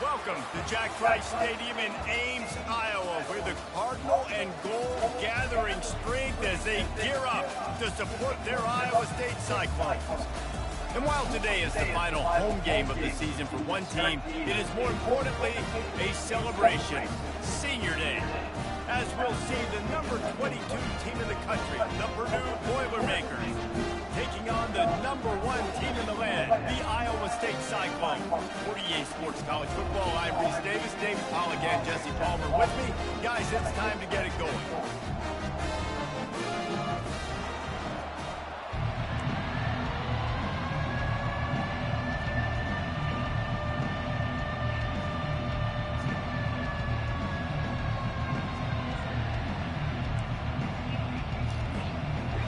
Welcome to Jack Trice Stadium in Ames, Iowa, where the Cardinal and Gold gathering strength as they gear up to support their Iowa State Cyclones. And while today is the final home game of the season for one team, it is more importantly a celebration, Senior Day, as we'll see the number 22 team in the country, the Purdue Boilermakers, taking on the number 1 team in the land, the Iowa State Cyclones. For EA Sports College Football, I'm Reese Davis, David Pollock and Jesse Palmer with me. Guys, it's time to get it going.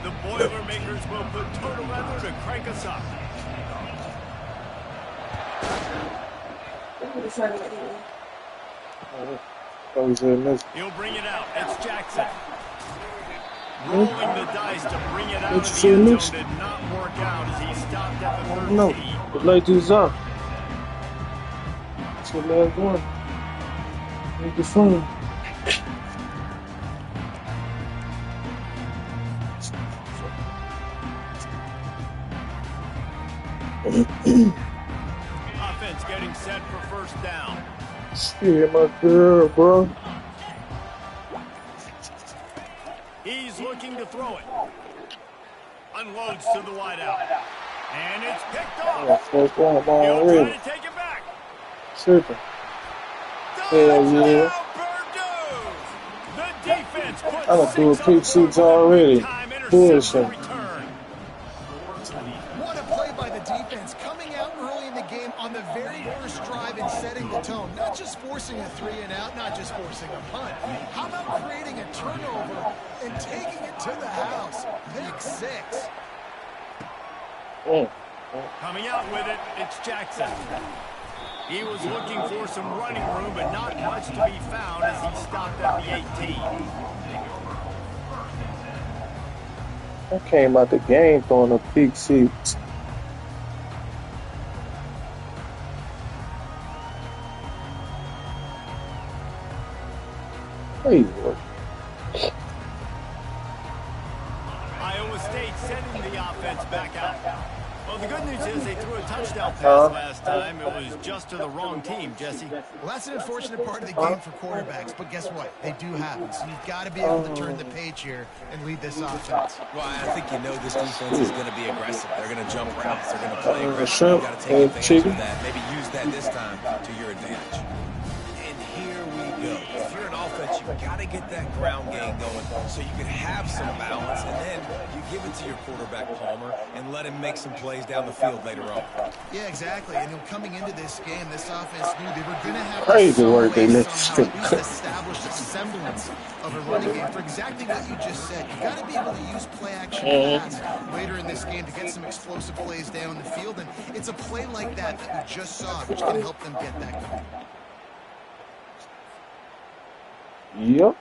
The Boilermakers will put total leather to crank us up. He'll bring it out. It's Jackson. Rolling the dice to bring it out of the end zone did not work out as he stopped at the 13. No, the ladies up. It's the last one. Make the phone. Offense getting set for first down. Shit, my girl, bro. He's looking to throw it. Unloads to the wideout. And it's picked off. First one, He'll already. try to take it back. Tripping. Hell yeah. Purdue! The defense puts I done threw a pick six already. Bullshit. What a play by the defense, coming out early in the game on the very first drive and setting the tone. Not just forcing a 3-and-out, not just forcing a punt. How about creating a turnover and taking it to the house? Pick 6. Coming out with it, it's Jackson. He was looking for some running room, but not much to be found as he stopped at the 18. I came out the game throwing a pick six. Hey, Iowa State sending the offense back out. Well, the good news is they threw a touchdown pass last time. It was just to the wrong team, Jesse. Well, that's an unfortunate part of the game for quarterbacks, but guess what? They do happen. So you've got to be able to turn the page here and lead this offense. Well, I think you know this defense is going to be aggressive. They're going to jump routes. They're going to play aggressive. You've got to take advantage of that. Maybe use that this time to your advantage. And here we go. If you're an offense, you've got to get that ground game going so you can have some balance, and then you give it to your quarterback, Palmer, and let him make some plays down the field later on. Yeah, exactly. And coming into this game, this offense knew they were going to have crazy work they let somehow at least establish a semblance of a running game for exactly what you just said. You've got to be able to use play action pass later in this game to get some explosive plays down the field, and it's a play like that that we just saw which can help them get that going. Yep.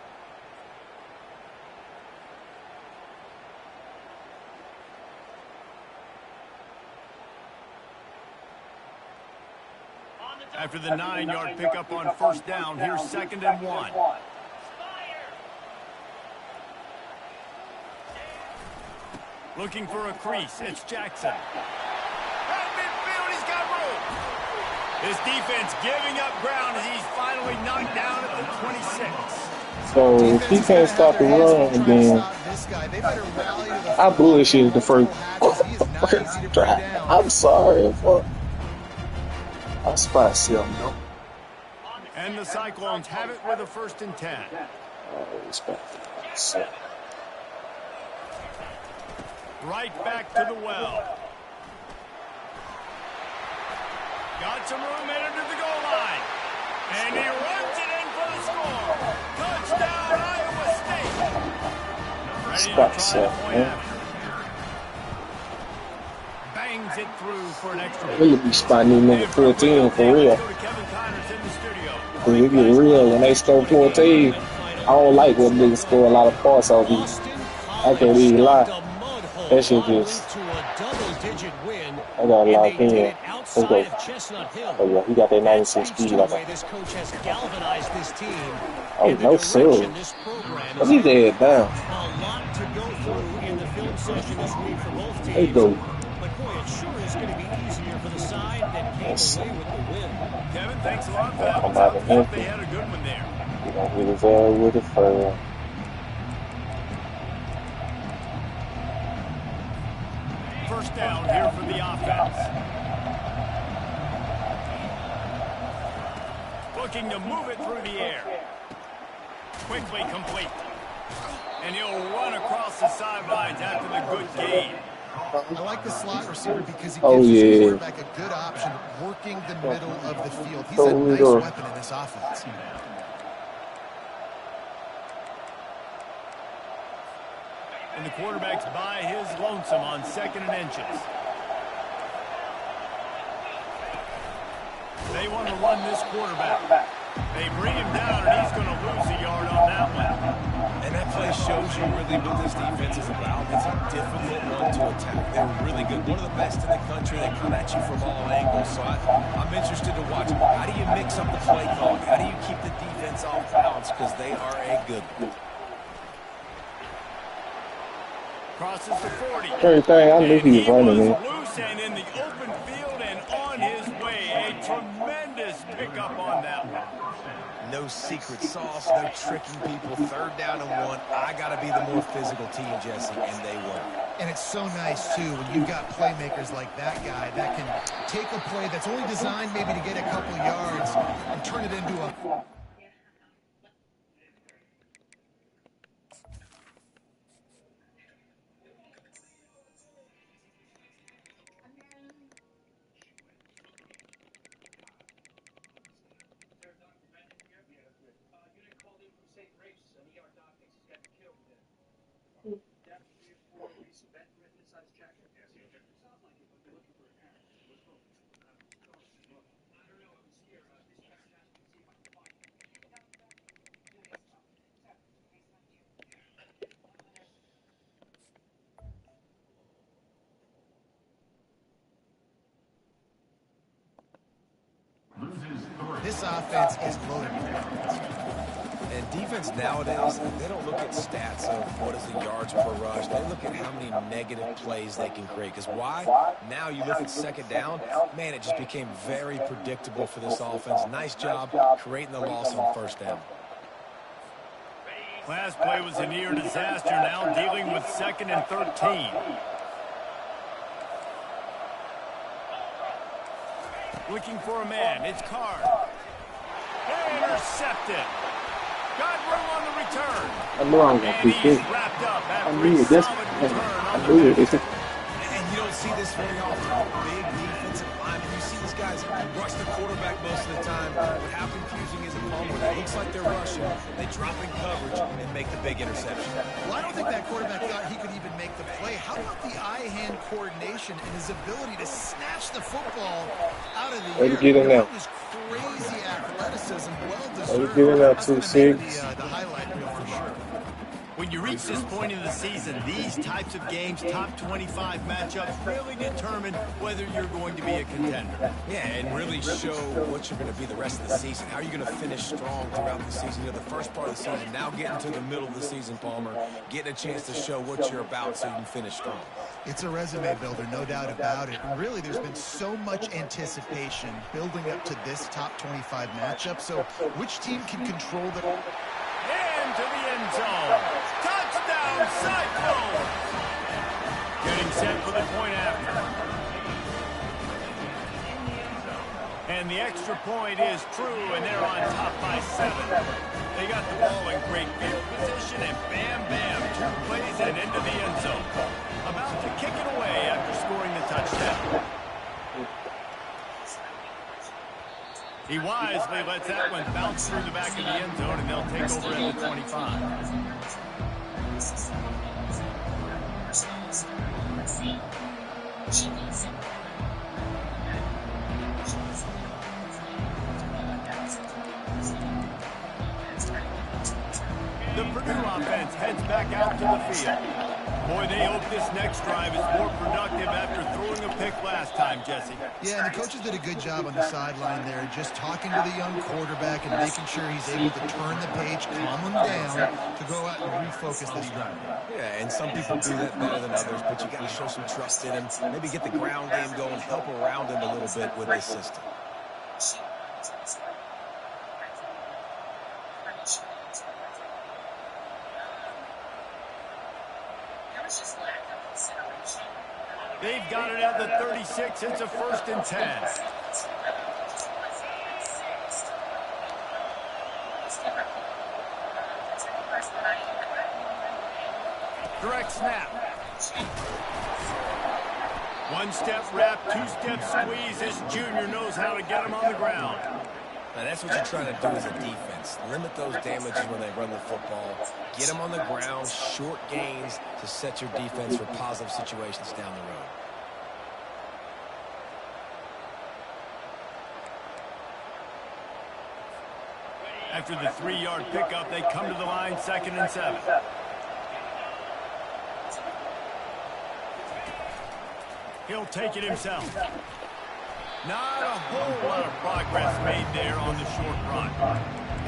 After the 9-yard pickup on first down, here's 2nd and 1. Looking for a crease, it's Jackson. At midfield, he's got room. His defense giving up ground as he's finally knocked down at the 26. So if he can't stop the run, then I bullshitted the first. easy to bring down. I'm sorry. I'm spicy. And the Cyclones have it with a 1st and 10. Right back to the well. Got some room in under the goal line. And he runs it in for the score. Touchdown, Iowa State. Ready to try the point after. Bangs it through for an extra point. Really be spotting number 14 for real. When you get real when they score 14, I don't like when niggas score a lot of points on me. I can't even lie. That shit just. I gotta lock in. Let's go. Oh yeah, he got that 96 speed on him. Oh no, sir. Let me lay it down. There you go. Yes. Kevin, thanks a lot for that. They had a good one there. You don't really there with it for. First down here for the offense. Looking to move it through the air. Quickly complete. And he'll run across the sidelines after the good gain. I like the slot receiver because he gives his quarterback a good option working the middle of the field. He's a nice weapon in this offense. And the quarterback's by his lonesome on 2nd and inches. They want to run this quarterback. They bring him down, and he's going to lose a yard on that one. And that play shows you really what this defense is about. It's a difficult one to attack. They're really good. One of the best in the country. They come at you from all angles. So I'm interested to watch. How do you mix up the play calling? How do you keep the defense off balance? Because they are a good one. Crosses the 40. Everything, I knew he was running, man. Loose and in the open field and on his way. A tremendous pickup on that one. No secret sauce, no tricking people. 3rd down and 1. I got to be the more physical team, Jesse, and they were. And it's so nice, too, when you've got playmakers like that guy that can take a play that's only designed maybe to get a couple yards and turn it into a... This offense is loaded with weapons. And defense nowadays, they don't look at stats of what is the yards per rush. They look at how many negative plays they can create. Because why? Now you look at 2nd down, man, it just became very predictable for this offense. Nice job creating the loss on 1st down. Last play was a near disaster. Now dealing with 2nd and 13. Looking for a man. It's Carr. Intercepted. Got room on the return. I knew I was going to be good. I knew it. I knew it. And you don't see this very often. Big defensive linemen. You see these guys rush the quarterback most of the time. But how confusing is it, Palmer? It looks like they're rushing. They drop in coverage and make the big interception. Well, I don't think that quarterback thought he could even make the play. How about the eye-hand coordination and his ability to snatch the football out of the air? Get in there. That was crazy athleticism. Well-deserved. Get in there, 2-6. The highlight reel for sure. When you reach this point in the season, these types of games, top 25 matchups, really determine whether you're going to be a contender. Yeah, and really show what you're going to be the rest of the season. How are you going to finish strong throughout the season? You know, the first part of the season, now getting to the middle of the season, Palmer, getting a chance to show what you're about so you can finish strong. It's a resume builder, no doubt about it. And really, there's been so much anticipation building up to this top 25 matchup. So which team can control the... Into the end zone. Touchdown, Cyclones! Getting set for the point after. And the extra point is true, and they're on top by 7. They got the ball in great field position, and bam, bam, 2 plays and into the end zone. About to kick it away after scoring the touchdown. He wisely lets that one bounce through the back of the end zone, and they'll take over at the 25. The Purdue offense heads back out to the field. Boy, they hope this next drive is more productive after throwing a pick last time, Jesse. Yeah, and the coaches did a good job on the sideline there, just talking to the young quarterback and making sure he's able to turn the page, calm him down, to go out and refocus this drive. Yeah, and some people do that better than others, but you got to show some trust in him. Maybe get the ground game going, help around him a little bit with this system. They've got it at the 36. It's a 1st and 10. Direct snap. 1-step wrap, 2-step squeeze. This junior knows how to get him on the ground. Now, that's what you're trying to do as a defense. Limit those damages when they run the football. Get them on the ground, short gains to set your defense for positive situations down the road. After the 3-yard pickup, they come to the line, 2nd and 7. He'll take it himself. Not a whole lot of progress made there on the short run.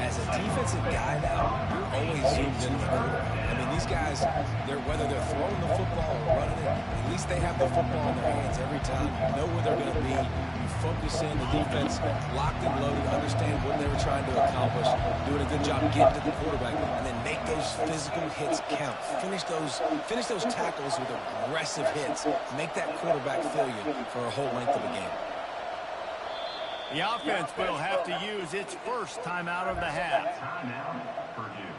As a defensive guy now, you're always zoomed into the quarterback. I mean, these guys, whether they're throwing the football or running it, at least they have the football in their hands every time. You know where they're going to be. You focus in, the defense locked and loaded, understand what they were trying to accomplish, doing a good job getting to the quarterback, and then make those physical hits count. Finish those tackles with aggressive hits. Make that quarterback feel you for a whole length of the game. The offense will have to use its first timeout of the half. Timeout, Purdue.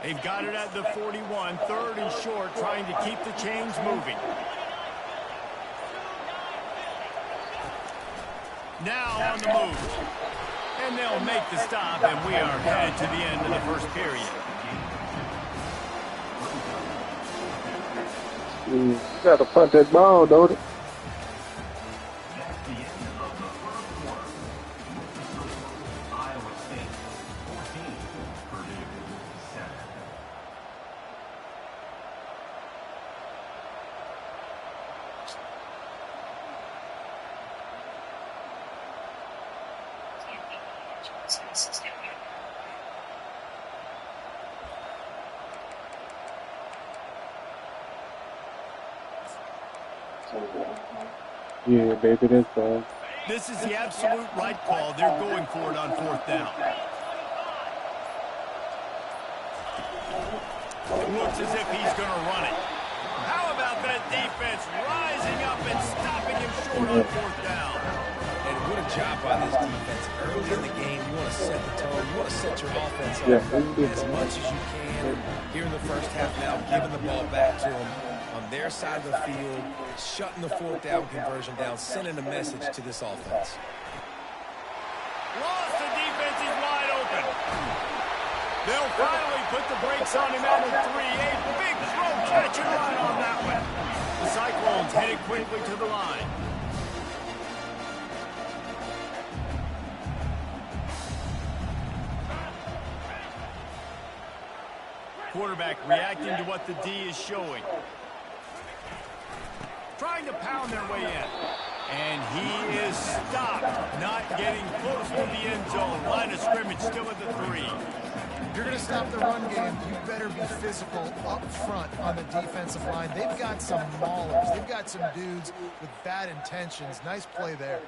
They've got it at the 41, 3rd and short, trying to keep the chains moving. Now on the move. And they'll make the stop, and we are headed to the end of the 1st period. You got to punt that ball, don't it? Yeah, baby, that's bad. This is the absolute right call. They're going for it on 4th down. It looks as if he's going to run it. How about that defense rising up and stopping him short on 4th down? And what a job by this defense. Early in the game, you want to set the tone. You want to set your offense up as much as you can. Here in the 1st half now, giving the ball back to them on their side of the field, shutting the 4th down conversion down, sending a message to this offense. Lost the defense, he's wide open. They'll finally put the brakes on him at the 3. A big throw, catch and run on that one. The Cyclones headed quickly to the line. Quarterback reacting to what the D is showing. Trying to pound their way in. And he is stopped, not getting close to the end zone. Line of scrimmage still at the 3. you're going to stop the run game, you better be physical up front on the defensive line. They've got some maulers. They've got some dudes with bad intentions. Nice play there.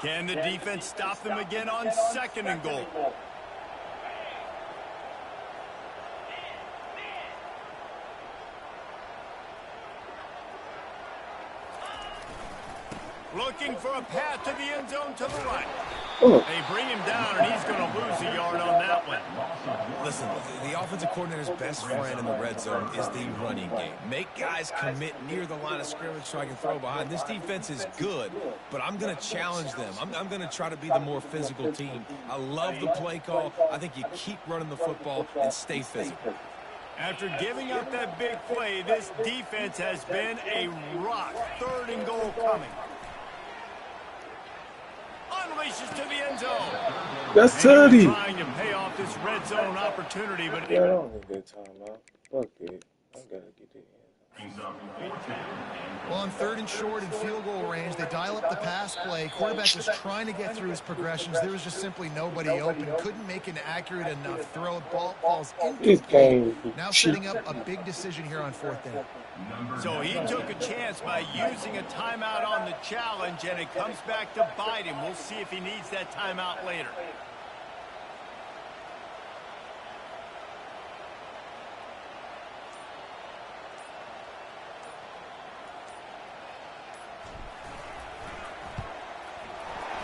Can the defense stop them again on 2nd and goal? Looking for a path to the end zone to the right. Oh. They bring him down, and he's going to lose a yard on that one. Listen, the offensive coordinator's best friend in the red zone is the running game. Make guys commit near the line of scrimmage so I can throw behind. This defense is good, but I'm going to challenge them. I'm going to try to be the more physical team. I love the play call. I think you keep running the football and stay physical. After giving up that big play, this defense has been a rock. 3rd and goal coming. Unleashes to the end zone. That's Teddy. Trying to pay off this red zone opportunity, but yeah, I don't need that timeout. Fuck it. I gotta get it. Well, on 3rd and short and field goal range, they dial up the pass play. Quarterback was trying to get through his progressions. There was just simply nobody open. Couldn't make an accurate enough throw. Ball falls incomplete. Now setting up a big decision here on 4th down. So he took a chance by using a timeout on the challenge, and it comes back to bite him. We'll see if he needs that timeout later.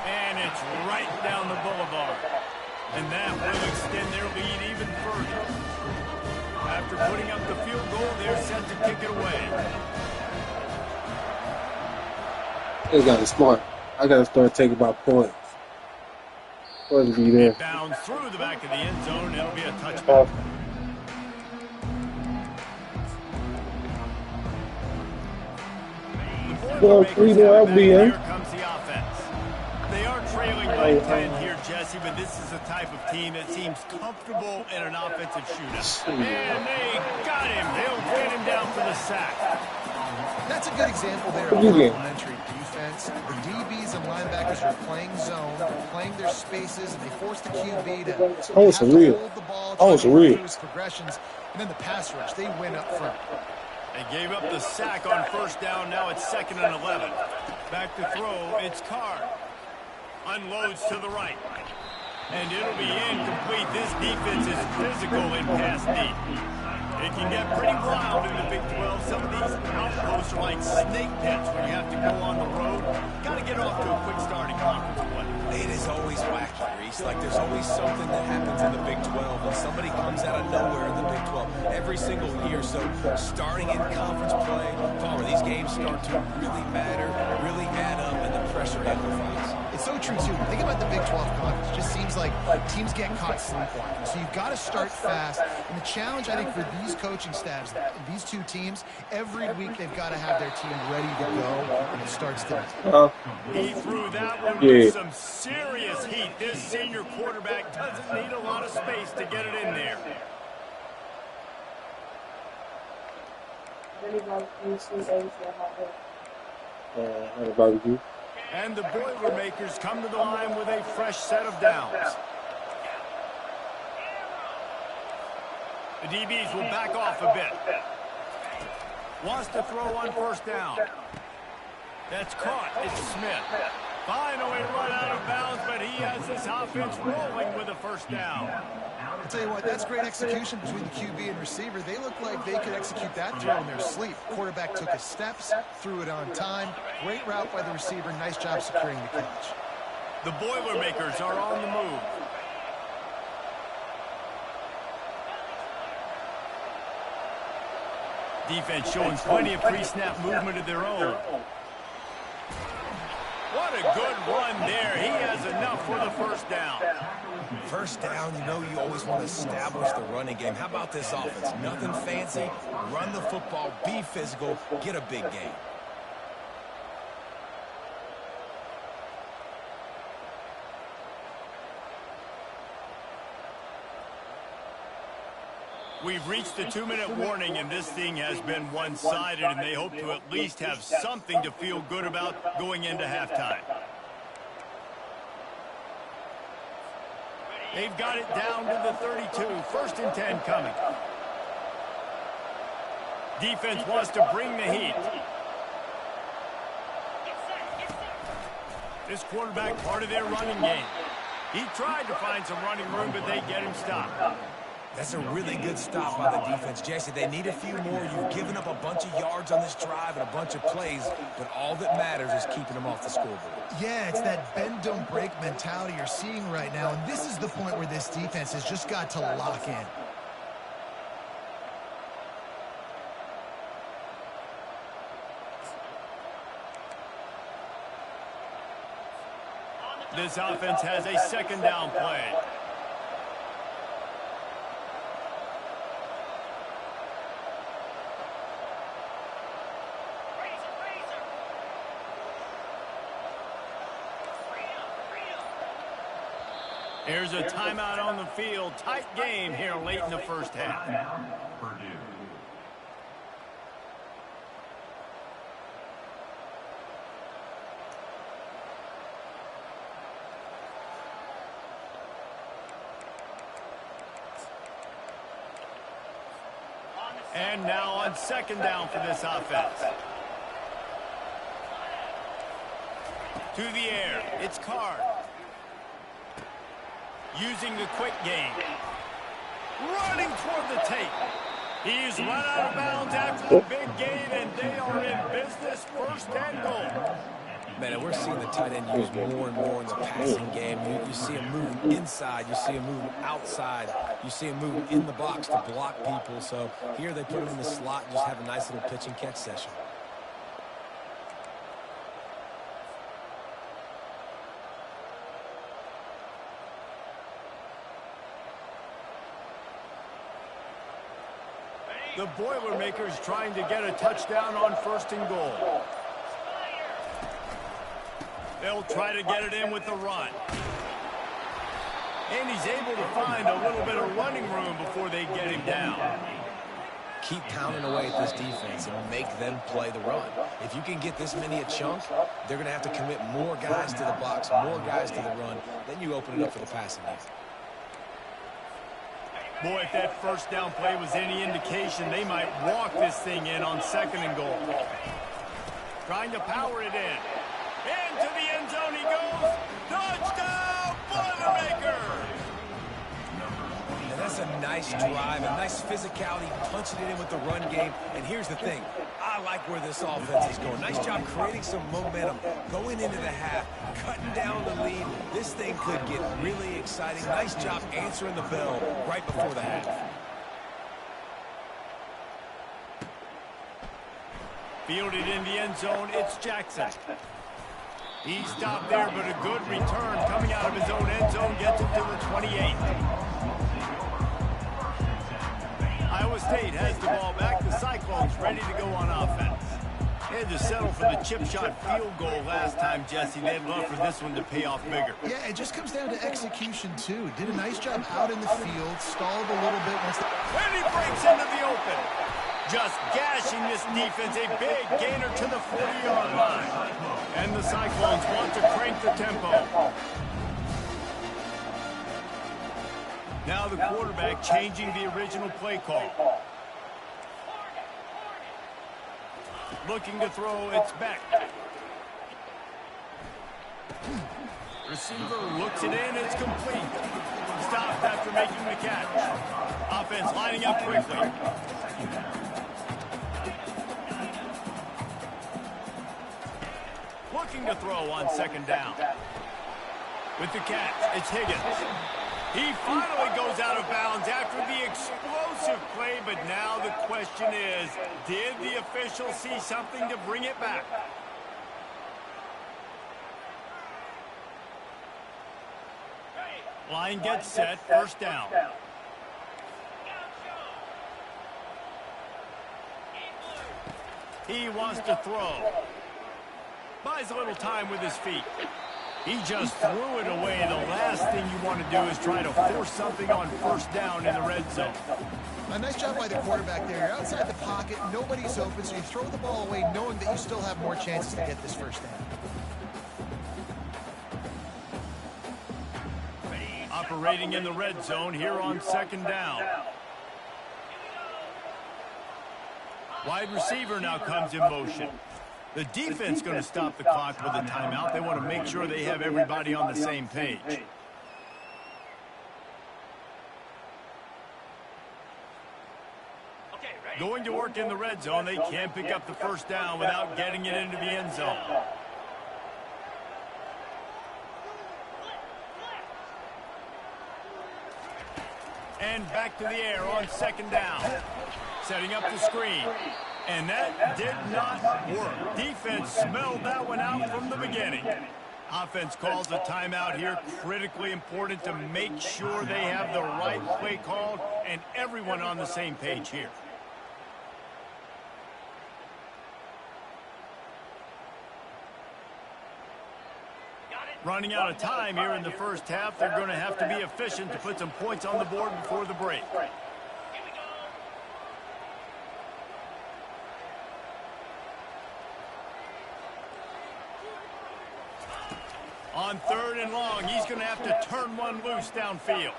And it's right down the boulevard. And that will extend their lead even further. After putting up the field goal, they're set to kick it away. They got to smart. I got to start taking my points. Supposed to be there. Bounds through the back of the end zone, and it'll be a touchback. Well, 3 more I'll be in. Here comes the offense. They are trailing by 10 here, Jesse, but this is the type of team that seems comfortable in an offensive shootout. And they got him. They'll get him down for the sack. That's a good example there of complementary defense. The DBs and linebackers are playing zone, playing their spaces, and they force the QB to hold the ball, his progressions, and then the pass rush. They win up front. They gave up the sack on 1st down. Now it's 2nd and 11. Back to throw. It's Carr. Unloads to the right. And it'll be incomplete. This defense is physical in pass deep. It can get pretty wild in the Big 12. Some of these outposts are like snake pits where you have to go on the road. Got to get off to a quick start in conference play. It is always wacky, Reese. Like there's always something that happens in the Big 12 and somebody comes out of nowhere in the Big 12 every single year. So starting in conference play, Palmer, these games start to really matter, really add up, and the pressure amplifies. It's so true, too. Think about the Big 12 conference. It just seems like teams get caught sleepwalking. So you've got to start fast. And the challenge, I think, for these coaching staffs, these two teams, every week they've got to have their team ready to go when it starts to. He threw that one with some serious heat. This senior quarterback doesn't need a lot of space to get it in there. Barbecue. And the Boilermakers come to the line with a fresh set of downs. The DBs will back off a bit. Wants to throw on 1st down. That's caught. It's Smith. Finally run out of bounds, but he has this offense rolling with a 1st down. I'll tell you what, that's great execution between the QB and receiver. They look like they could execute that throw in their sleep. Quarterback took his steps, threw it on time. Great route by the receiver. Nice job securing the catch. The Boilermakers are on the move. Defense showing plenty of pre-snap movement of their own. What a good run there. He has enough for the 1st down. 1st down, you know you always want to establish the running game. How about this offense? Nothing fancy. Run the football, be physical, get a big gain. We've reached the 2-minute warning, and this thing has been one-sided, and they hope to at least have something to feel good about going into halftime. They've got it down to the 32. 1st and 10 coming. Defense wants to bring the heat. This quarterback part of their running game. He tried to find some running room, but they get him stopped. That's a really good stop by the defense, Jesse. They need a few more. You've given up a bunch of yards on this drive and a bunch of plays, but all that matters is keeping them off the scoreboard. Yeah, it's that bend, don't break mentality you're seeing right now, and this is the point where this defense has just got to lock in. This offense has a 2nd down play. Here's a timeout on the field. Tight game here late in the 1st half. And now on 2nd down for this offense. To the air, it's Carr. Using the quick game. Running toward the tape. He's run out of bounds after the big gain, and they are in business. 1st and goal. Man, we're seeing the tight end used more and more in the passing game. You see him moving inside. You see him moving outside. You see him moving in the box to block people. So here they put him in the slot and just have a nice little pitch and catch session. The Boilermakers trying to get a touchdown on 1st and goal. They'll try to get it in with the run. And he's able to find a little bit of running room before they get him down. Keep pounding away at this defense and make them play the run. If you can get this many a chunk, they're going to have to commit more guys to the box, more guys to the run. Then you open it up for the passing game. Boy, if that 1st down play was any indication, they might walk this thing in on 2nd and goal. Trying to power it in. Into the end zone he goes. Touchdown, Boilermakers! And that's a nice drive, a nice physicality, punching it in with the run game. And here's the thing. I like where this offense is going. Nice job creating some momentum, going into the half, cutting down the lead. This thing could get really exciting. Nice job answering the bell right before the half. Fielded in the end zone, it's Jackson. He stopped there, but a good return coming out of his own end zone gets him to the 28. Iowa State has the ball back. The Cyclones ready to go on offense. They had to settle for the chip shot field goal last time, Jesse. They'd love for this one to pay off bigger. Yeah, it just comes down to execution, too. Did a nice job out in the field, stalled a little bit. And he breaks into the open. Just gashing this defense, a big gainer to the 40-yard line. And the Cyclones want to crank the tempo. Now the quarterback changing the original play call. Looking to throw, it's Beck. Receiver looks it in, it's complete. Stopped after making the catch. Offense lining up quickly. Looking to throw on 2nd down. With the catch, it's Higgins. He finally goes out of bounds after the explosive play, but now the question is, did the official see something to bring it back? Line gets set, 1st down. He wants to throw. Buys a little time with his feet. He just threw it away. The last thing you want to do is try to force something on 1st down in the red zone. A nice job by the quarterback there. You're outside the pocket, nobody's open, so you throw the ball away knowing that you still have more chances to get this 1st down. Operating in the red zone here on 2nd down. Wide receiver now comes in motion. The defense going to stop the clock with a timeout. They want to make sure they have everybody on the same page. Going to work in the red zone. They can't pick up the 1st down without getting it into the end zone. And back to the air on 2nd down. Setting up the screen. And that did not work. Defense smelled that one out from the beginning. Offense calls a timeout here. Critically important to make sure they have the right play called and everyone on the same page here. Running out of time here in the 1st half. They're going to have to be efficient to put some points on the board before the break. On 3rd and long, he's going to have to turn one loose downfield.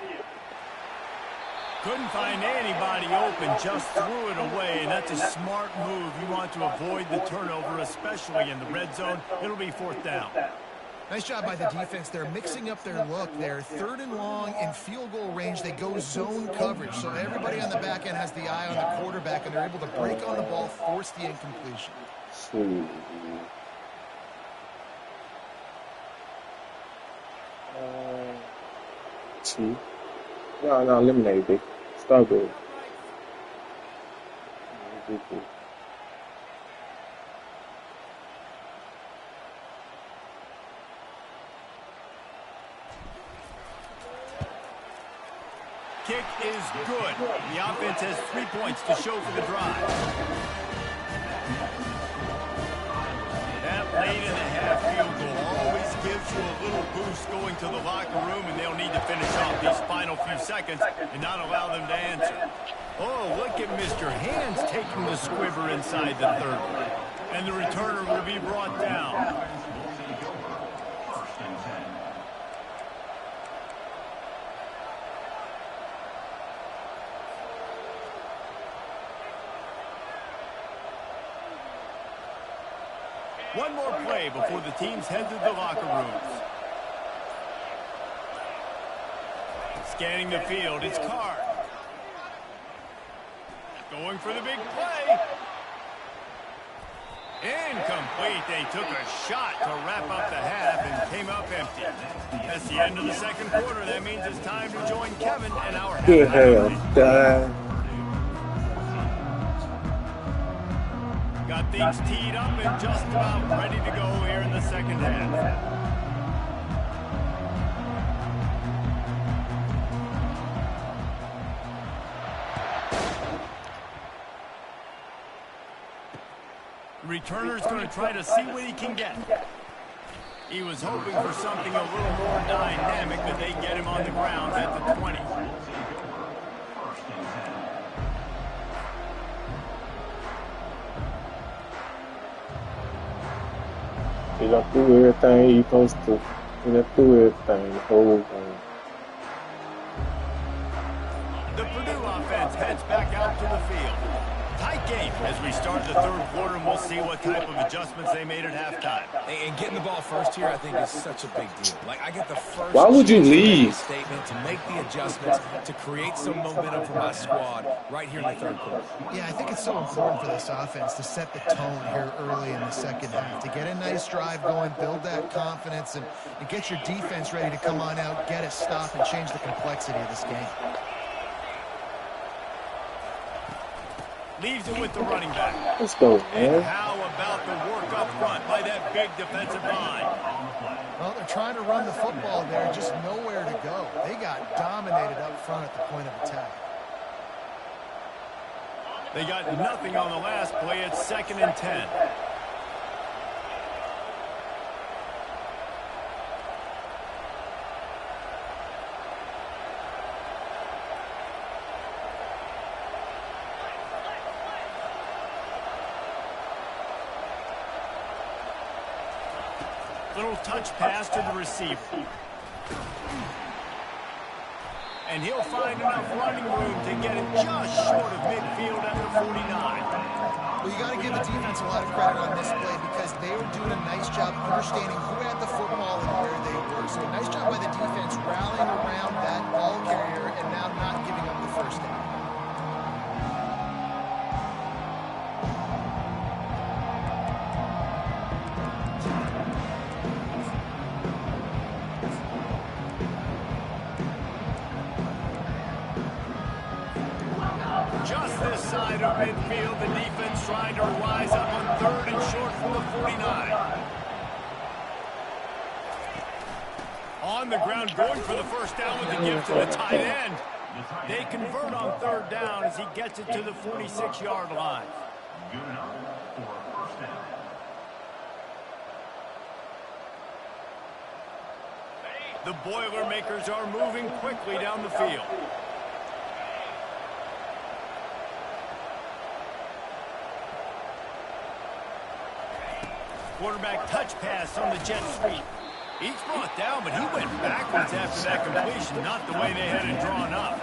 Couldn't find anybody open, just threw it away, and that's a smart move. You want to avoid the turnover, especially in the red zone. It'll be 4th down. Nice job by the defense. They're mixing up their look. They're 3rd and long in field goal range. They go zone coverage. So everybody on the back end has the eye on the quarterback, and they're able to break on the ball, force the incompletion. Two. No, eliminate it. Start good. Kick is good. The offense has 3 points to show for the drive. That late in the half field goal always gives you a little boost going to the locker room, and they'll need to finish off these final few seconds and not allow them to answer. Oh, look at Mr. Hands taking the squibber inside the 30. And the returner will be brought down. One more play before the teams head to the locker rooms. Scanning the field, it's Carr. Going for the big play. Incomplete. They took a shot to wrap up the half and came up empty. That's the end of the 2nd quarter. That means it's time to join Kevin and our good hell. Got things teed up and just about ready to go here in the 2nd half. Returner's going to try to see what he can get. He was hoping for something a little more dynamic, but they get him on the ground at the 20. He done threw everything he supposed to. He done threw everything the whole game. The Purdue offense heads back out to the field. Tight game as we start the 3rd quarter, and we'll see what type of adjustments they made at halftime. And getting the ball first here, I think, is such a big deal. Like, I get the first. Why would you leave? Statement to make the adjustments to create some momentum for my squad right here in the 3rd quarter. Yeah, I think it's so important for this offense to set the tone here early in the 2nd half, to get a nice drive going, build that confidence, and get your defense ready to come on out, get a stop, and change the complexity of this game. Leaves it with the running back. Let's go, And man. how about the work up front by that big defensive line? Well, they're trying to run the football there, just nowhere to go. They got dominated up front at the point of attack. They got nothing on the last play. It's 2nd and 10. Little touch pass to the receiver. and he'll find enough running room to get it just short of midfield at the 49. Well, you got to give the defense a lot of credit on this play because they were doing a nice job understanding who had the football and where they were. So nice job by the defense rallying around that ball carrier and now not giving up the first down. Just this side of midfield, the defense trying to rise up on 3rd and short from the 49. On the ground, going for the first down with the gift to the tight end. They convert on 3rd down as he gets it to the 46-yard line. Good enough for a first down. The Boilermakers are moving quickly down the field. Quarterback touch pass on the jet sweep. He's brought down, but he went backwards after that completion, not the way they had it drawn up.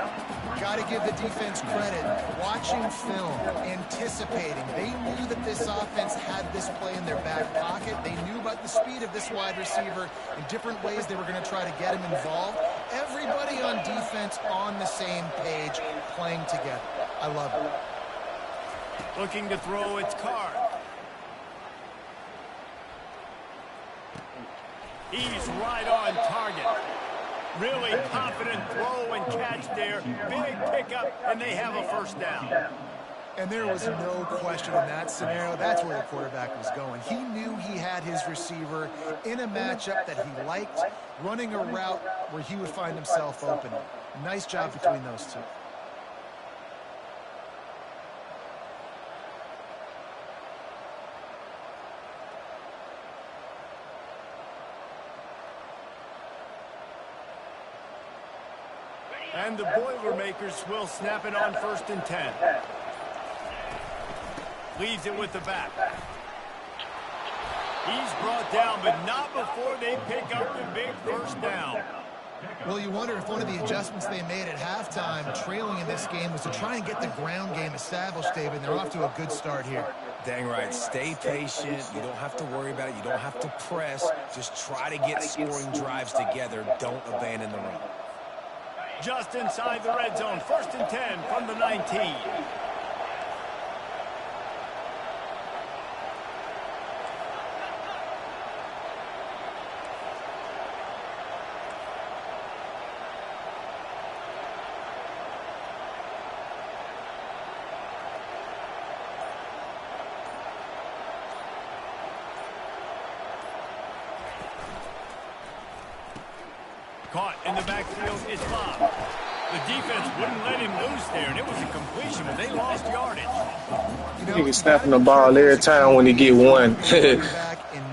Got to give the defense credit. Watching film, anticipating. They knew that this offense had this play in their back pocket. They knew about the speed of this wide receiver and different ways they were going to try to get him involved. Everybody on defense on the same page, playing together. I love it. Looking to throw its card. He's right on target. Really confident throw and catch there. Big pickup, and they have a first down. And there was no question in that scenario. That's where the quarterback was going. He knew he had his receiver in a matchup that he liked, running a route where he would find himself open. Nice job between those two. And the Boilermakers will snap it on 1st and 10. Leaves it with the back. He's brought down, but not before they pick up the big first down. Well, you wonder if one of the adjustments they made at halftime, trailing in this game, was to try and get the ground game established, David. They're off to a good start here. Dang right. Stay patient. You don't have to worry about it. You don't have to press. Just try to get scoring drives together. Don't abandon the run. Just inside the red zone, 1st and 10 from the 19. Caught in the backfield, it's Bob. The defense wouldn't let him loose there, and it was a completion, but they lost yardage. He can snap the ball every time when he get one.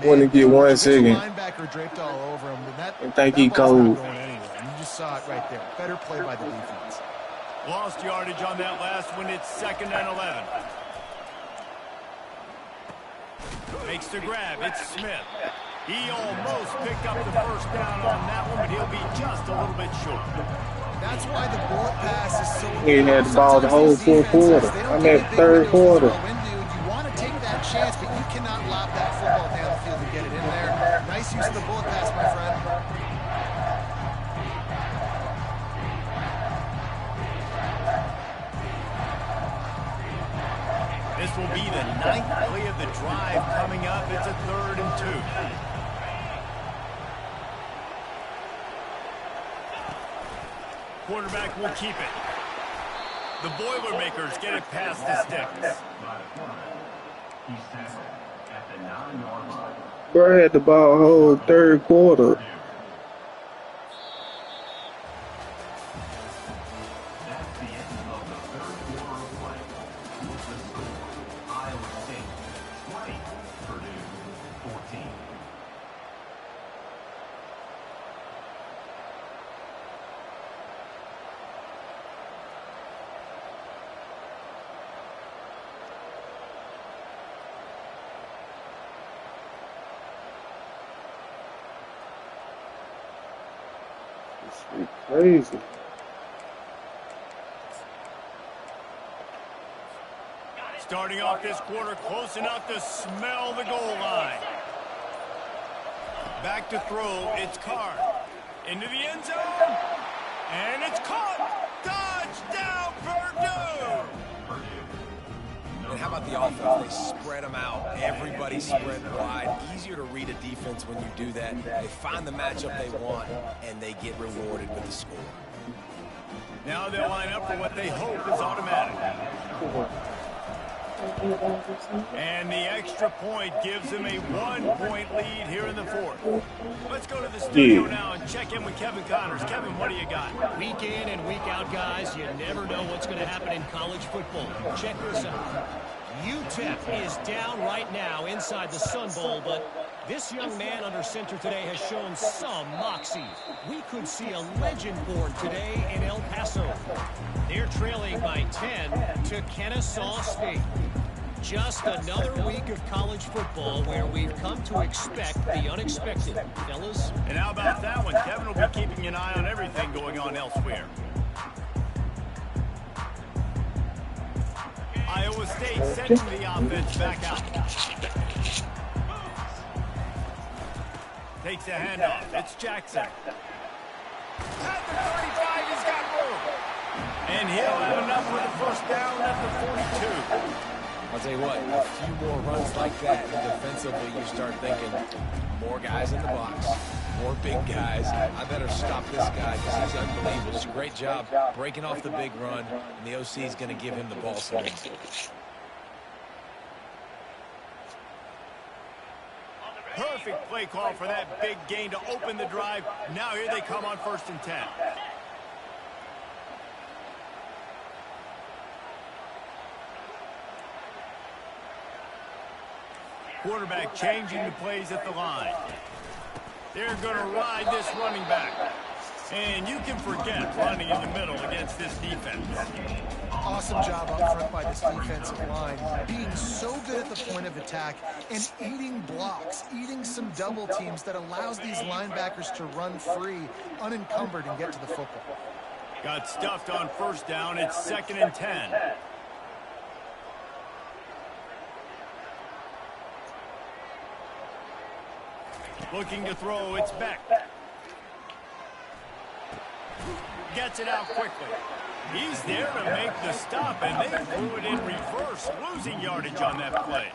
When he get 1 second. Linebacker draped all over him. I think he cold. You just saw it right there. Better play by the defense. Lost yardage on that last one. It's 2nd and 11. Makes the grab. It's Smith. He almost picked up the first down on that one, but he'll be just a little bit short. That's why the bullet pass is so He had the ball the whole 4th quarter. I mean, 3rd quarter. You want to take that chance, but you cannot lob that football down the field and get it in there. Nice use of the bullet pass, my friend. This will be the 9th play of the drive coming up. It's a 3rd and 2. Quarterback will keep it. The Boilermakers get it past the sticks. Bro had the ball whole 3rd quarter. Crazy. Starting off this quarter close enough to smell the goal line. Back to throw, it's Carr. Into the end zone, and it's caught. Touchdown, Purdue! And how about the offense? They spread them out. Everybody spread wide. Easier to read a defense when you do that. They find the matchup they want, and they get rewarded with the score. Now they'll line up for what they hope is automatic. And the extra point gives them a 1-point lead here in the fourth. Let's go to the studio now and check in with Kevin Connors. Kevin, what do you got? Week in and week out, guys, you never know what's going to happen in college football. Check this out. UTEP is down right now inside the Sun Bowl, but this young man under center today has shown some moxie. We could see a legend born today in El Paso. They're trailing by 10 to Kennesaw State. Just another week of college football where we've come to expect the unexpected, fellas. And how about that one? Kevin will be keeping an eye on everything going on elsewhere. Iowa State sending the offense back out. Takes a handoff. It's Jackson. At the 35, he's got room. And he'll have enough for the first down at the 42. I'll tell you what, a few more runs like that, and defensively you start thinking, more guys in the box, more big guys. I better stop this guy because he's unbelievable. Just a great job breaking off the big run, and the OC is going to give him the ball soon. Perfect play call for that big gain to open the drive. Now here they come on 1st and 10. Quarterback changing the plays at the line. They're going to ride this running back. And you can forget running in the middle against this defense. Awesome job up front by this defensive line, being so good at the point of attack and eating blocks, eating some double teams that allows these linebackers to run free, unencumbered, and get to the football. Got stuffed on 1st down. It's 2nd and 10. Looking to throw, it's Beck. Gets it out quickly. He's there to make the stop, and they threw it in reverse, losing yardage on that play.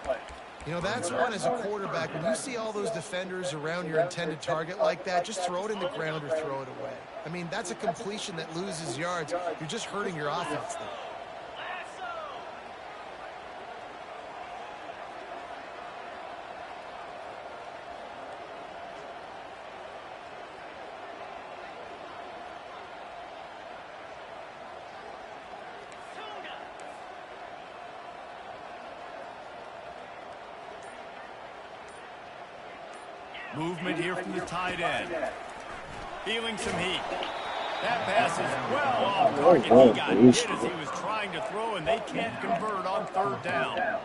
You know, that's one as a quarterback. When you see all those defenders around your intended target like that, just throw it in the ground or throw it away. I mean, that's a completion that loses yards. You're just hurting your offense there. Movement here from the tight end. Feeling some heat. That pass is well off target. He got hit as he was trying to throw, and they can't convert on 3rd down.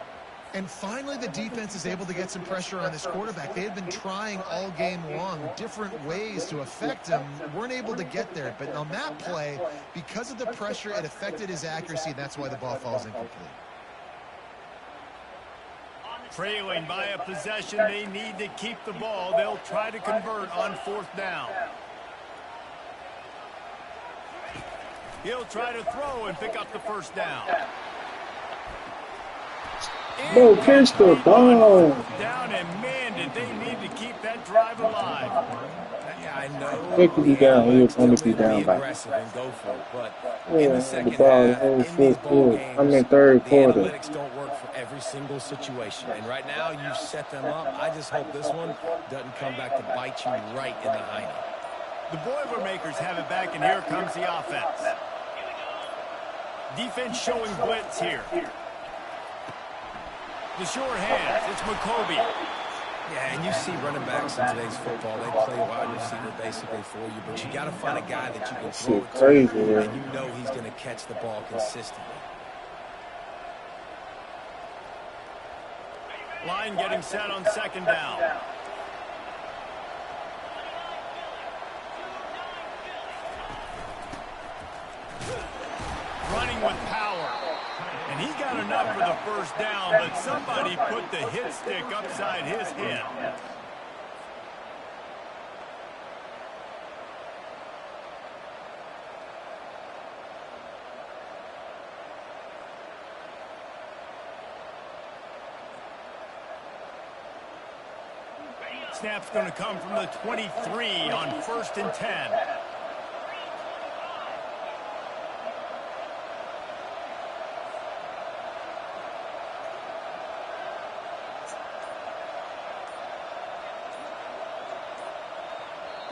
And finally, the defense is able to get some pressure on this quarterback. They had been trying all game long different ways to affect him. Weren't able to get there. But on that play, because of the pressure, it affected his accuracy. That's why the ball falls incomplete. Trailing by a possession, they need to keep the ball. They'll try to convert on 4th down. He'll try to throw and pick up the 1st down. No, catch the ball. Down, and man, did they need to keep that drive alive. Yeah, I know. They could be down. He was going to be down by. Aggressive and go for it, but Yeah, in the second the ball half, in in the these fourth ball quarter. games, I mean, third the quarter. analytics don't work for every single situation. And right now, you've set them up. I just hope this one doesn't come back to bite you right in the hiney. The Boilermakers have it back, and here comes the offense. Defense showing blitz here. The short hands, it's McCoby. Yeah, and you see running backs in today's football, they play a wide receiver basically for you, but you got to find a guy that you can throw it to, Crazy, man. and you know he's going to catch the ball consistently. Line getting set on 2nd down. Running with power. And And he got enough for the first down, but somebody put the hit stick upside his head. Snap's going to come from the 23 on 1st and 10.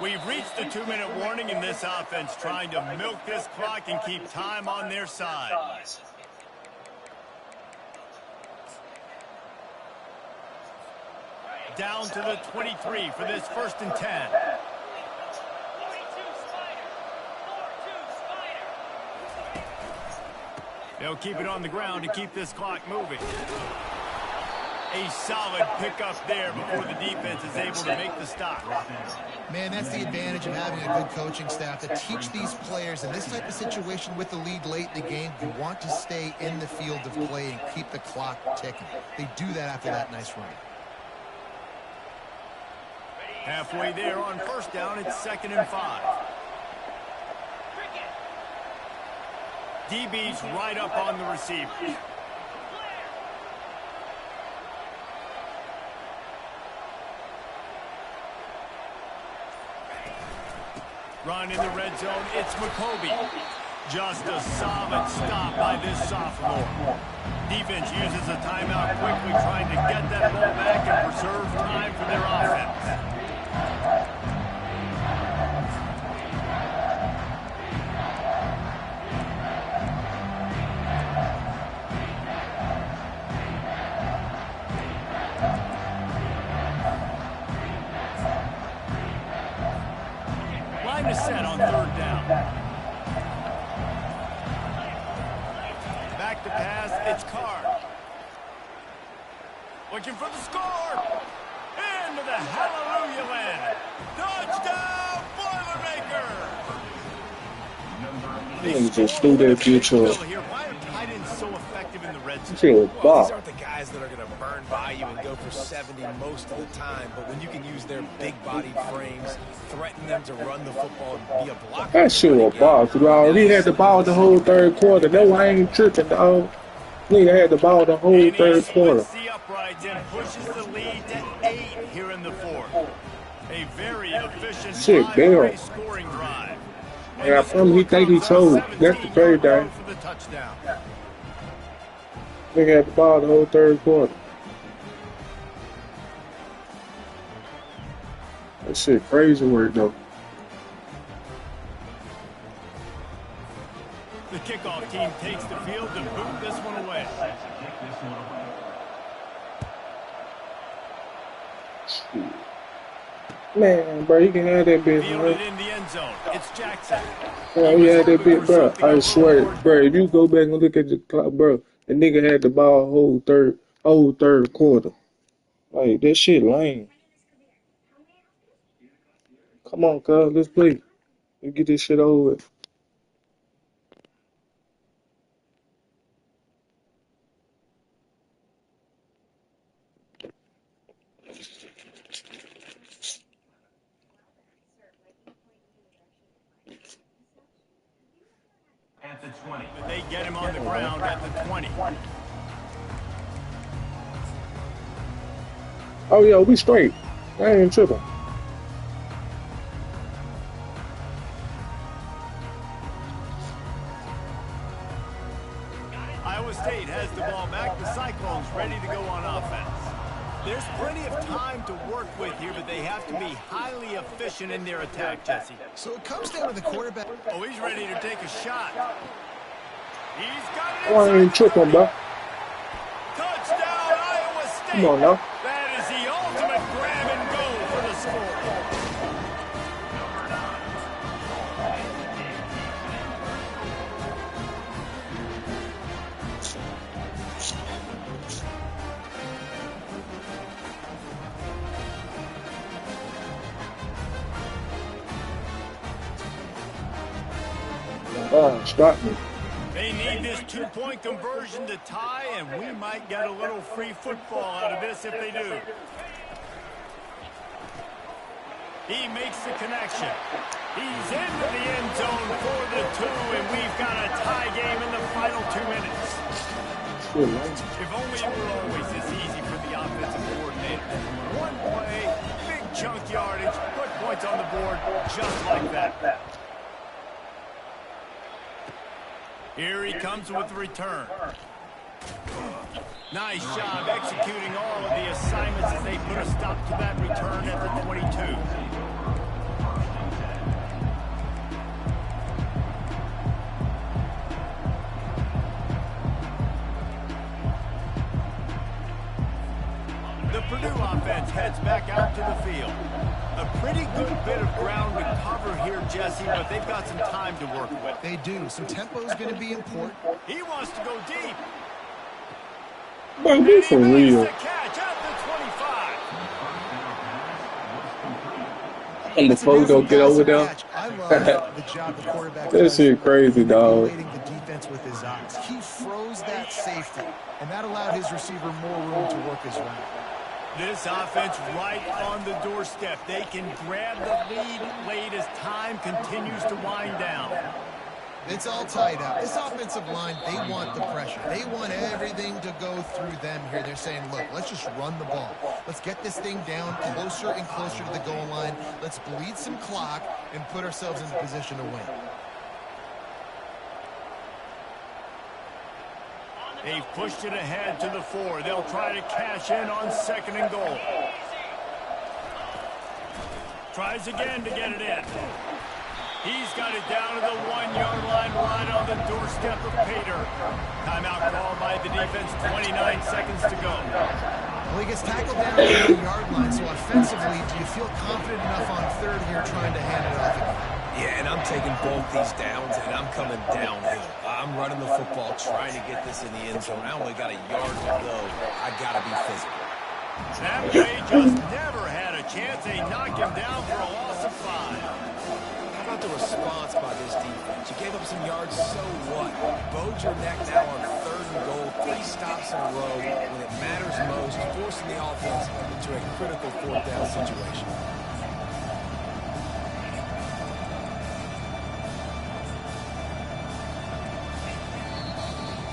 We've reached the 2-minute warning in this offense, trying to milk this clock and keep time on their side. Down to the 23 for this 1st and 10. They'll keep it on the ground to keep this clock moving. A solid pickup there before the defense is able to make the stop. Man, that's the advantage of having a good coaching staff to teach these players in this type of situation with the lead late in the game. You want to stay in the field of play and keep the clock ticking. They do that after that nice run. Halfway there on 1st down, it's 2nd and 5. DB's right up on the receiver. Run in the red zone, it's McCoby. Just a solid stop by this sophomore. Defense uses a timeout quickly, trying to get that ball back and preserve time for their offense. Line is set on 3rd down. Back to pass, it's Carr. Looking for the score. Into the hallelujah land. Touchdown, Boilermaker. He just threw that bitch up. Why are tight ends so effective in the red zone? Well, these aren't the guys that are going to burn by you and go for 70 most of the time, but when you can use their big-bodied frames, threaten them to run the football and be a blocker. That shit was boss, dog. He had the ball the whole 3rd quarter. That's why I ain't tripping, dog. Nigga had the ball the whole 3rd quarter. The uprights and pushes the lead to 8 here in the 4th. A very efficient scoring drive. Yeah, from he think he told. That's the 3rd down. For the touchdown. Nigga had the ball the whole 3rd quarter. That shit crazy work though. The kickoff team takes the field to boot this one away. Man, bro, you can have that bitch, bro. Fielded in the end zone. It's Jackson. Bro, he had that bitch, bro. I swear, bro. If you go back and look at the clock, bro, the nigga had the ball whole third quarter. Like, that shit lame. Come on, cuz, let's play. Let's get this shit over with. At the 20. But they get him on the ground at the 20. Oh, yeah, we straight. I ain't tripping. Iowa State has the ball back. The Cyclones ready to go on offense. There's plenty of time to work with here, but they have to be highly efficient in their attack, Jesse. So it comes down to the quarterback. Oh, he's ready to take a shot. He's got it. Oh, I ain't tripping, bro. Touchdown, Iowa State. Come on now. That is the ultimate grab and go for the score. Stop me. They need this two-point conversion to tie, and we might get a little free football out of this if they do. He makes the connection. He's into the end zone for the 2, and we've got a tie game in the final 2 minutes. If only it were always this easy for the offensive coordinator. One play, big chunk yardage, put points on the board just like that. Here he comes with the return. Nice job executing all of the assignments as they put a stop to that return at the 22. The Purdue offense heads back out to the field. A pretty good bit of ground to cover here, Jesse, but they've got some time to work with. They do. Some tempo is going to be important. He wants to go deep. Bro, be for real. Catch at the 25. And the photo get over there. I love the job the quarterback That shit crazy, dog. The defense with his eyes. He froze that safety, and that allowed his receiver more room to work his route. This offense right on the doorstep. They can grab the lead late as time continues to wind down. It's all tied up. This offensive line, they want the pressure. They want everything to go through them here. They're saying, look, let's just run the ball. Let's get this thing down closer and closer to the goal line. Let's bleed some clock and put ourselves in position to win. They've pushed it ahead to the 4. They'll try to cash in on 2nd and goal. Tries again to get it in. He's got it down to the 1-yard line right on the doorstep of Pater. Timeout called by the defense, 29 seconds to go. Well, he gets tackled down to the 1-yard line, so offensively, do you feel confident enough on 3rd here trying to hand it off again? Yeah, and I'm taking both these downs, and I'm coming downhill. I'm running the football, trying to get this in the end zone. I only got a yard to go. I got to be physical. That play just never had a chance. They knocked him down for a loss of 5. How about the response by this defense? You gave up some yards, so what? Bowed your neck now on 3rd and goal. 3 stops in a row when it matters most, forcing the offense into a critical 4th down situation.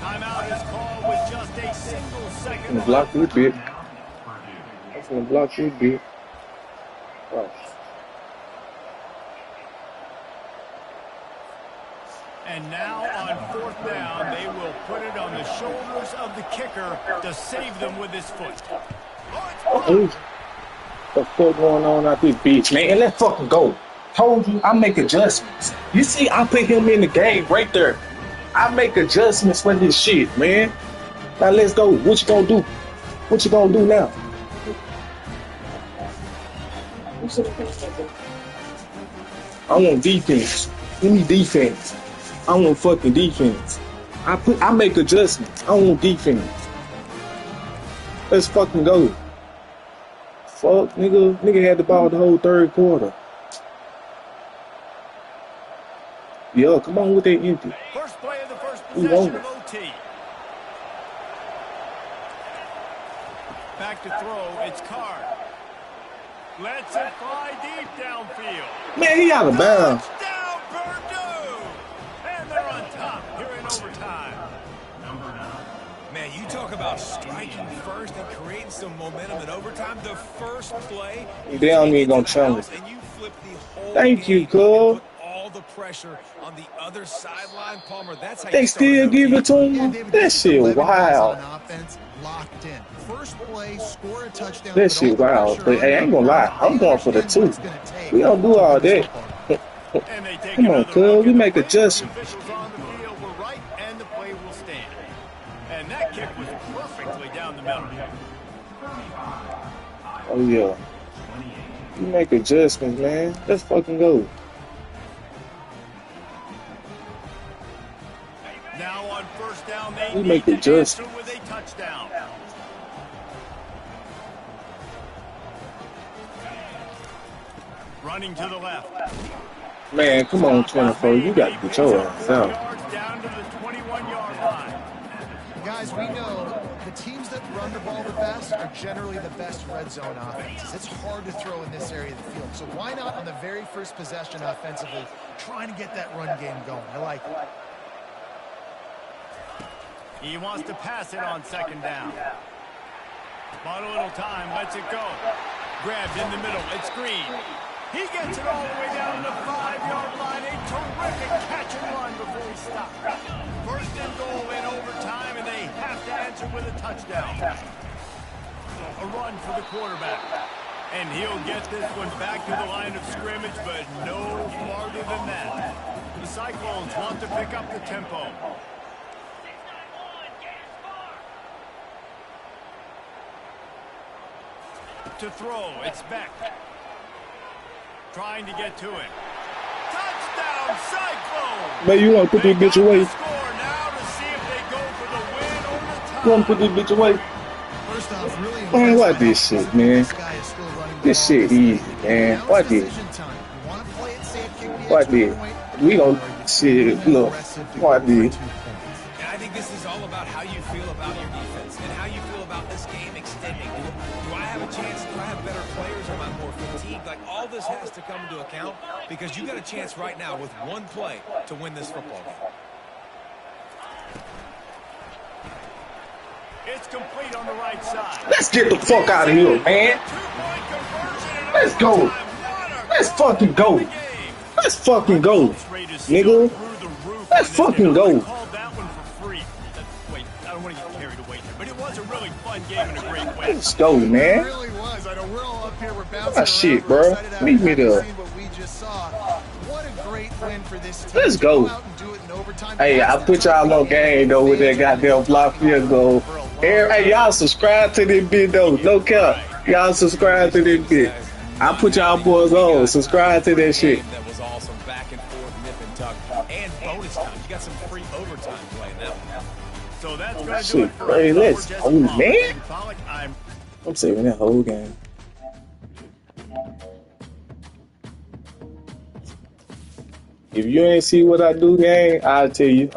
Timeout is called with just a single second. Block you a bit. That's gonna block you a bit. Oh. And now on 4th down, they will put it on the shoulders of the kicker to save them with his foot. What the fuck going on out this bitch, man? And let's fucking go. Told you I make adjustments. You see, I put him in the game right there. I make adjustments for this shit, man. Now let's go. What you gonna do? What you gonna do now? I want defense. Give me defense. I want fucking defense. I make adjustments. I want defense. Let's fucking go. Fuck, nigga. Nigga had the ball the whole 3rd quarter. Yo, come on with that empty. First play of the first possession of OT. Back to throw, it's Card. Lets it fly deep downfield. Man, he out of bounds. Touchdown, Purdue! And they're on top here in overtime. Man, you talk about striking first and creating some momentum in overtime. The first play, They don't even gonna challenge. and you flip the whole Thank you, game. cuz. All the pressure on the other sideline, Palmer. That's how They you still give it to him. That shit wild. Offense locked in. First play, score a touchdown. That shit wild. But hey, I ain't gonna lie. I'm going for the 2. We don't do all that. And they take Come on, another cuz. look We at make the play. adjustments. The officials on the field were right, and the play will stand. And that kick was perfectly down the middle. Oh yeah. We make adjustments, man. Let's fucking go. Now on 1st down, they We need make to adjustments. answer with a touchdown. Running to the left. Man, come on, 24. You got to get your ass out. Yards down to the 21 generally the best red zone offenses. It's hard to throw in this area of the field. So why not on the very first possession offensively, trying to get that run game going? I like it. He wants to pass it on second down. Bought a little time, lets it go. Grabbed in the middle, it's Green. He gets it all the way down to the 5-yard line. A terrific catch and run before he stopped. First and goal in overtime, and they have to answer with a touchdown. A run for the quarterback. And he'll get this one back to the line of scrimmage, but no farther than that. The Cyclones want to pick up the tempo. To throw, it's Beck. Trying to get to it. Touchdown, Cyclone! Man, you want to put this bitch away? Score now to see if they go for the win or the tie. You want to put this bitch away? First off, really Man, what this shit, man? This shit easy, man. What this? What this? We gon' shit, look. What this? And I think this is all about how you feel about your defense and how you feel about this game extending. Do I have a chance? Do I have better players? Am I more fatigued? Like, all this has to come into account because you got a chance right now with one play to win this football game. It's complete on the right side. Let's get the fuck out of here, man. Let's go. Let's fucking go. Let's fucking go, nigga. Let's fucking go. Let's go, man. Ah, shit, bro. Meet me there. Let's go. Hey, I put y'all on game, though, with that goddamn block field goal. Hey, y'all subscribe to this bitch, though. No cap. Y'all subscribe to this bitch. I put y'all boys on. Subscribe to that shit. That was awesome. Back and forth, nip and tuck. And bonus time. You got some free overtime playing that one. So that's going to do it for us. Let's go, man. I'm saving that whole game. If you ain't see what I do, gang, I'll tell you.